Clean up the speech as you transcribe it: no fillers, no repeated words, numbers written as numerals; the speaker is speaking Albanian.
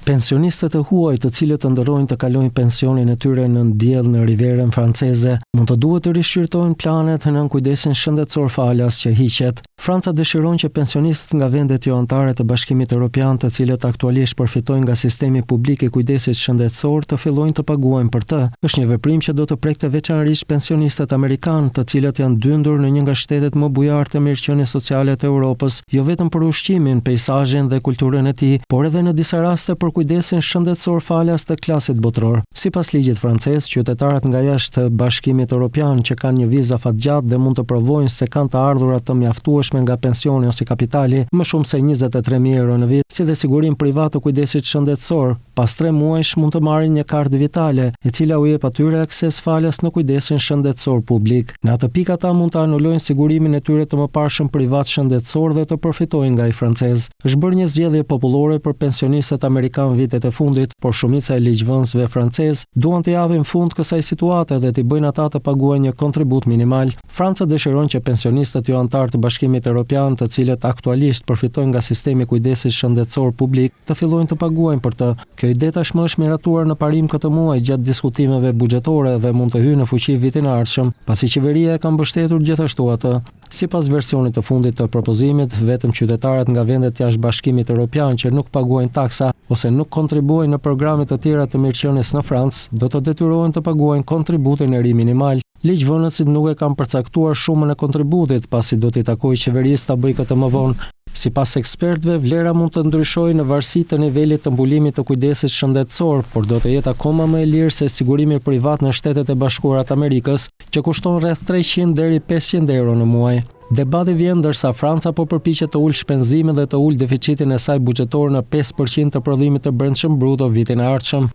Pensionistët e huaj të cilët të ndërrojnë të kalojnë pensionin e tyre në diell në Riverën franceze, mund të duhet të rishqyrtojnë planet nën kujdesin shëndetësor falas që hiqet. Franca dëshiron që pensionistët nga vendet jo anëtare të Bashkimit Evropian, të cilët aktualisht përfitojnë nga sistemi publik i kujdesit shëndetësor, të fillojnë të paguajnë për të. Është një veprim që do të prekte veçanërisht pensionistët amerikanë, të cilët janë dyndur në një nga shtetet më bujar të mirëqenies sociale të Europës, jo vetëm për ushqimin, peizazhin dhe kulturën e tij, por edhe në disa raste për kujdesin shëndetësor falas të klasit botror. Sipas ligjit francez, qytetarët nga jashtë Bashkimit Evropian që kanë një vizë afatgjatë dhe mund të provojnë se kanë të ardhurat të mjaftueshme nga pensioni ose kapitali, më shumë se 23.000 euro në vit, si dhe sigurim privat të kujdesit shëndetësor, pas 3 muajsh mund të marrin një kartë vitale, e cila u jep atyre akses falas në kujdesin shëndetësor publik. Në atë pikë ata mund të anulojnë sigurimin e tyre të mëparshëm privat shëndetësor dhe të përfitojnë nga i francez. Është bërë një zgjedhje popullore për pensionistët amerikanë vitet e fundit, por shumica e ligjvënësve francez duan të japin fund kësaj situate dhe t'i bëjnë ata të paguajnë një kontribut minimal. Franca dëshiron që pensionistët jo anëtar të Bashkimit Evropian, të cilët aktualisht përfitojnë nga sistemi kujdesit shëndetësor publik, të fillojnë të paguajnë për të. Kjo ide tashmë është miratuar në parim këtë muaj gjatë diskutimeve buxhetore dhe mund të hyjë në fuqi vitin e ardhshëm, pasi qeveria e ka mbështetur gjithashtu atë. Sipas versionit të fundit të propozimit, vetëm qytetarët nga vendet jashtë Bashkimit Evropian që nuk paguajnë taksa ose nuk kontribuojnë në programe të tjera të mirëqenies në Francë, do të detyrohen të paguajnë kontributin e ri minimal. Ligjvënësit nuk e kanë përcaktuar shumën e kontributit, pasi do t'i takojë qeverisë ta bëjë këtë më vonë. Sipas ekspertëve, vlera mund të ndryshojë në varësi të nivelit të mbulimit të kujdesit shëndetësor, por do të jetë akoma më e lirë se sigurimi privat në Shtetet e Bashkuara të Amerikës, që kushton rreth 300 deri 500 euro në muaj. Debati vjen ndërsa Franca po përpiqet të ulë shpenzimin dhe të ulë deficitin e saj buxhetor në 5% të prodhimit të brendshëm bruto vitin e ardhshëm.